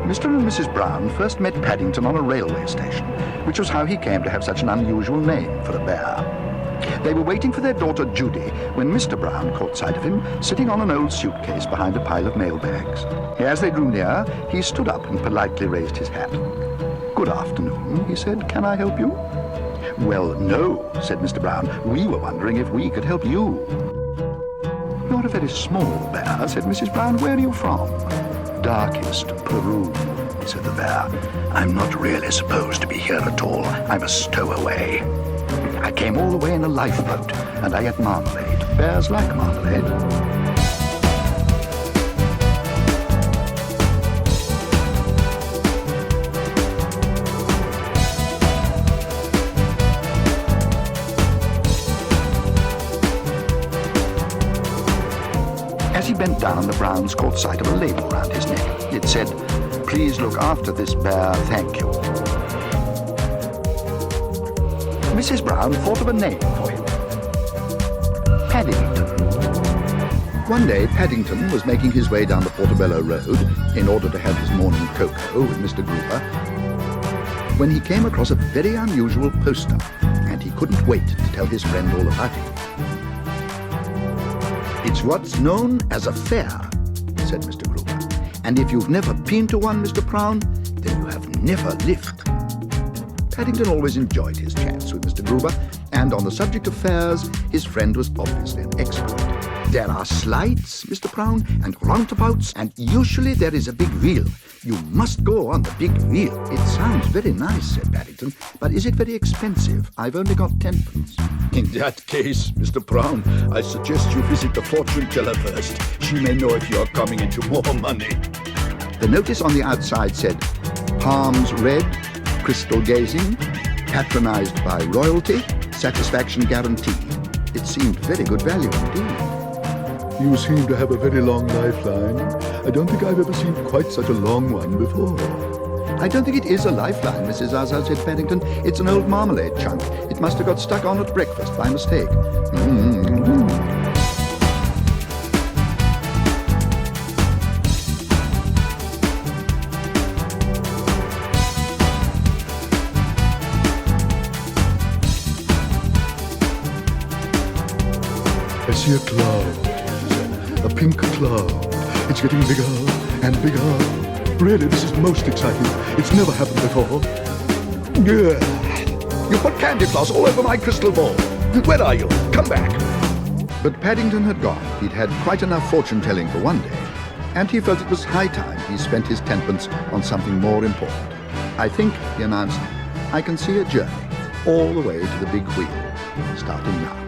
Mr. and Mrs. Brown first met Paddington on a railway station, which was how he came to have such an unusual name for a bear. They were waiting for their daughter Judy when Mr. Brown caught sight of him sitting on an old suitcase behind a pile of mail bags. As they drew near, he stood up and politely raised his hat. "Good afternoon," he said. "Can I help you?" "Well, no," said Mr. Brown. "We were wondering if we could help you." "You're a very small bear," said Mrs. Brown. "Where are you from?" "Darkest Peru," said the bear. "I'm not really supposed to be here at all. I'm a stowaway. I came all the way in a lifeboat, and I ate marmalade. Bears like marmalade." As he bent down, the Browns caught sight of a label round his neck. It said, "Please look after this bear, thank you." Mrs. Brown thought of a name for him. Paddington. One day, Paddington was making his way down the Portobello Road in order to have his morning cocoa with Mr. Gruber, when he came across a very unusual poster, and he couldn't wait to tell his friend all about it. "It's what's known as a fair," said Mr. Gruber. "And if you've never been to one, Mr. Brown, then you have never lived." Paddington always enjoyed his chats with Mr. Gruber, and on the subject of fairs, his friend was obviously an expert. "There are slides, Mr. Brown, and roundabouts, and usually there is a big wheel. You must go on the big wheel." "It sounds very nice," said Paddington, "but is it very expensive? I've only got 10pence. In that case, Mr. Brown, I suggest you visit the fortune teller first. She may know if you are coming into more money." The notice on the outside said, "Palms red, crystal gazing, patronized by royalty, satisfaction guaranteed." It seemed very good value indeed. You seem to have a very long lifeline. I don't think I've ever seen quite such a long one before. "I don't think it is a lifeline, Mrs. Zaza," said Paddington. "It's an old marmalade chunk. It must have got stuck on at breakfast by mistake." I see a cloud, he said. A pink cloud. It's getting bigger and bigger. Really, this is most exciting. It's never happened before. "You put candy floss all over my crystal ball. Where are you? Come back." But Paddington had gone. He'd had quite enough fortune-telling for one day, and he felt it was high time he spent his 10pence on something more important. "I think," he announced, "I can see a journey all the way to the big wheel, starting now."